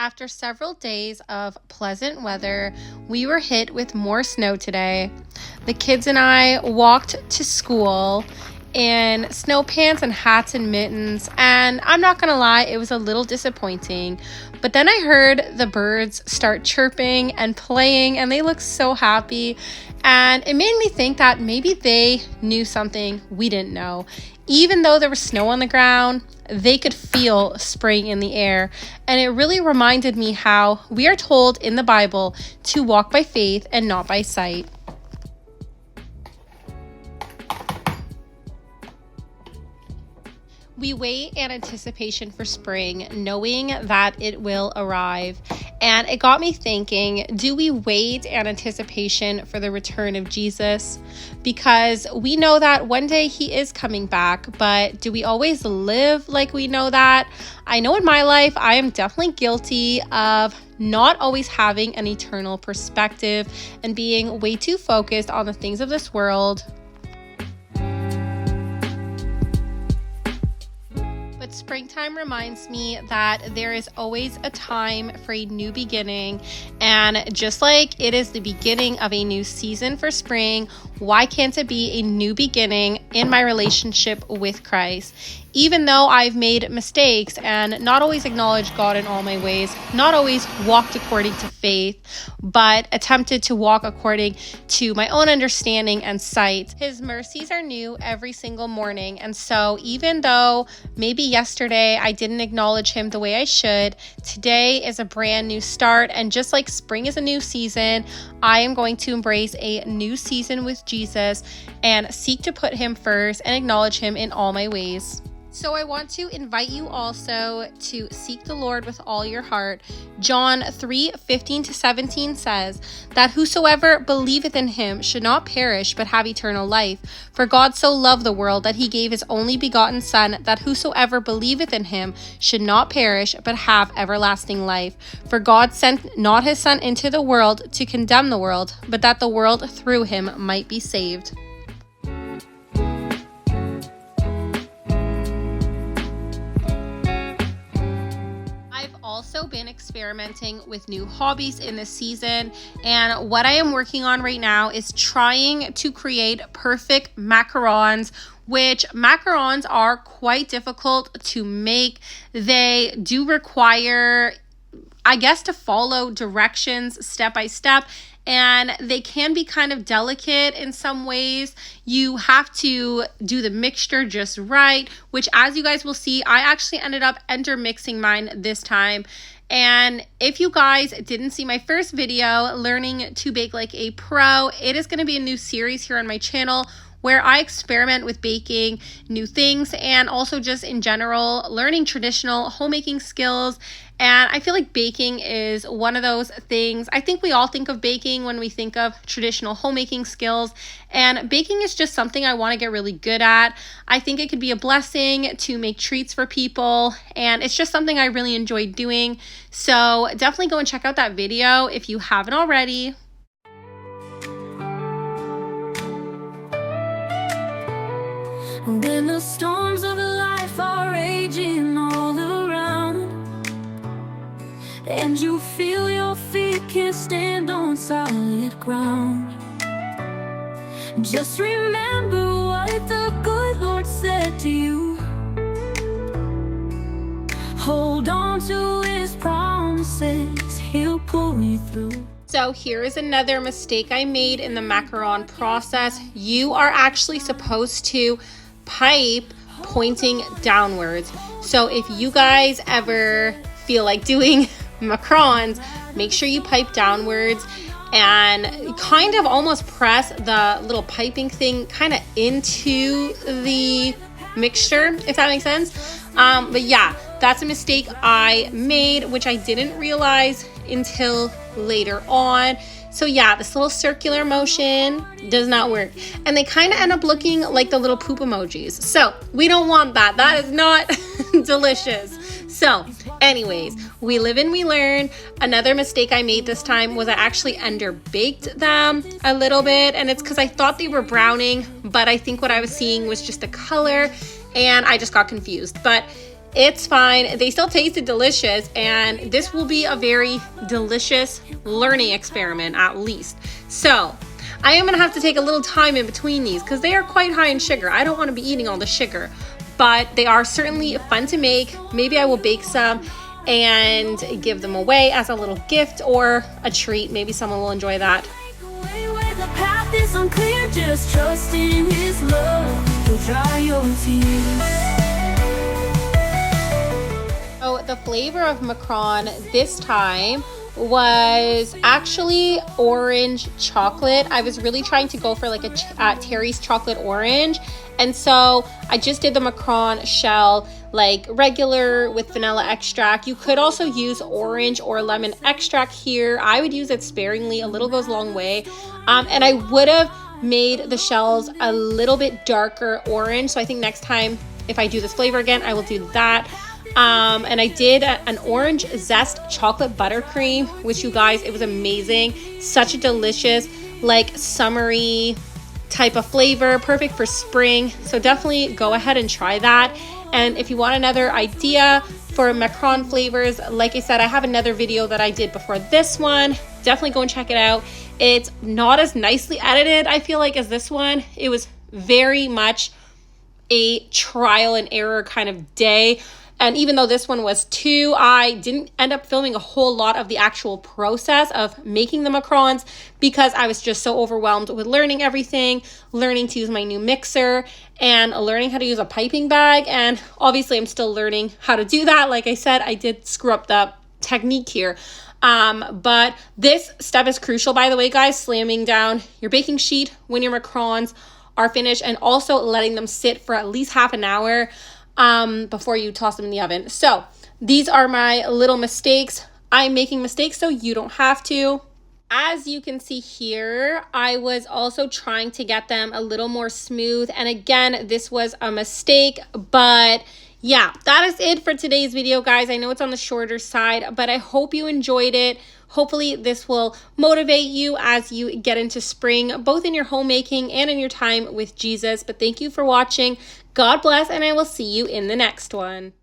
After several days of pleasant weather, we were hit with more snow today. The kids and I walked to school in snow pants and hats and mittens, and I'm not gonna lie, it was a little disappointing. But then I heard the birds start chirping and playing, and they looked so happy, and it made me think that maybe they knew something we didn't know. Even though there was snow on the ground, they could feel spring in the air. And it really reminded me how we are told in the Bible to walk by faith and not by sight. We wait in anticipation for spring, knowing that it will arrive. And it got me thinking, do we wait in anticipation for the return of Jesus? Because we know that one day he is coming back, but do we always live like we know that? I know in my life, I am definitely guilty of not always having an eternal perspective and being way too focused on the things of this world. But springtime reminds me that there is always a time for a new beginning. And just like it is the beginning of a new season for spring, why can't it be a new beginning in my relationship with Christ? Even though I've made mistakes and not always acknowledged God in all my ways, not always walked according to faith, but attempted to walk according to my own understanding and sight, his mercies are new every single morning. And so even though maybe yesterday I didn't acknowledge him the way I should, today is a brand new start. And just like spring is a new season, I am going to embrace a new season with Jesus and seek to put him first and acknowledge him in all my ways. So I want to invite you also to seek the Lord with all your heart. John 3:15-17 says that whosoever believeth in him should not perish but have eternal life. For God so loved the world that he gave his only begotten Son, that whosoever believeth in him should not perish but have everlasting life. For God sent not his Son into the world to condemn the world, but that the world through him might be saved. Also been experimenting with new hobbies in this season, and what I am working on right now is trying to create perfect macarons, which macarons are quite difficult to make. They do require, I guess, to follow directions step by step, and they can be kind of delicate in some ways. You have to do the mixture just right, which, as you guys will see, I actually ended up intermixing mine this time. And if you guys didn't see my first video, Learning to Bake Like a Pro, it is going to be a new series here on my channel where I experiment with baking new things and also just in general learning traditional homemaking skills. And I feel like baking is one of those things. I think we all think of baking when we think of traditional homemaking skills, and baking is just something I want to get really good at. I think it could be a blessing to make treats for people, and it's just something I really enjoy doing. So definitely go and check out that video if you haven't already. When the storms of life are raging all around, and you feel your feet can't stand on solid ground, just remember what the good Lord said to you. Hold on to his promises, he'll pull you through. So here is another mistake I made in the macaron process. You are actually supposed to pipe pointing downwards. So if you guys ever feel like doing macarons, make sure you pipe downwards and kind of almost press the little piping thing kind of into the mixture, if that makes sense. But yeah, that's a mistake I made, which I didn't realize until later on. So yeah, this little circular motion does not work. And they kind of end up looking like the little poop emojis. So we don't want that. That is not delicious. So anyways, we live and we learn. Another mistake I made this time was I actually underbaked them a little bit. And it's because I thought they were browning, but I think what I was seeing was just the color and I just got confused. But it's fine. They still tasted delicious, and this will be a very delicious learning experiment at least. So I am gonna have to take a little time in between these because they are quite high in sugar. I don't want to be eating all the sugar, but they are certainly fun to make. Maybe I will bake some and give them away as a little gift or a treat. Maybe someone will enjoy that. The path is unclear, just trust in His love. He'll dry your tears. So the flavor of macaron this time was actually orange chocolate. I was really trying to go for like a Terry's chocolate orange, and so I just did the macaron shell like regular with vanilla extract. You could also use orange or lemon extract here. I would use it sparingly. A little goes a long way. And I would have made the shells a little bit darker orange. So I think next time if I do this flavor again, I will do that. And I did an orange zest chocolate buttercream, which you guys, it was amazing. Such a delicious, like summery type of flavor, perfect for spring. So definitely go ahead and try that. And if you want another idea for macaron flavors, like I said, I have another video that I did before this one. Definitely go and check it out. It's not as nicely edited, I feel like, as this one. It was very much a trial and error kind of day. And even though this one was 2, I didn't end up filming a whole lot of the actual process of making the macarons because I was just so overwhelmed with learning everything, learning to use my new mixer, and learning how to use a piping bag. And obviously I'm still learning how to do that. Like I said, I did screw up the technique here. But this step is crucial, by the way, guys, slamming down your baking sheet when your macarons are finished, and also letting them sit for at least half an hour before you toss them in the oven. So these are my little mistakes. I'm making mistakes so you don't have to. As you can see here, I was also trying to get them a little more smooth. And again, this was a mistake, but yeah, that is it for today's video, guys. I know it's on the shorter side, but I hope you enjoyed it. Hopefully this will motivate you as you get into spring, both in your homemaking and in your time with Jesus. But thank you for watching. God bless, and I will see you in the next one.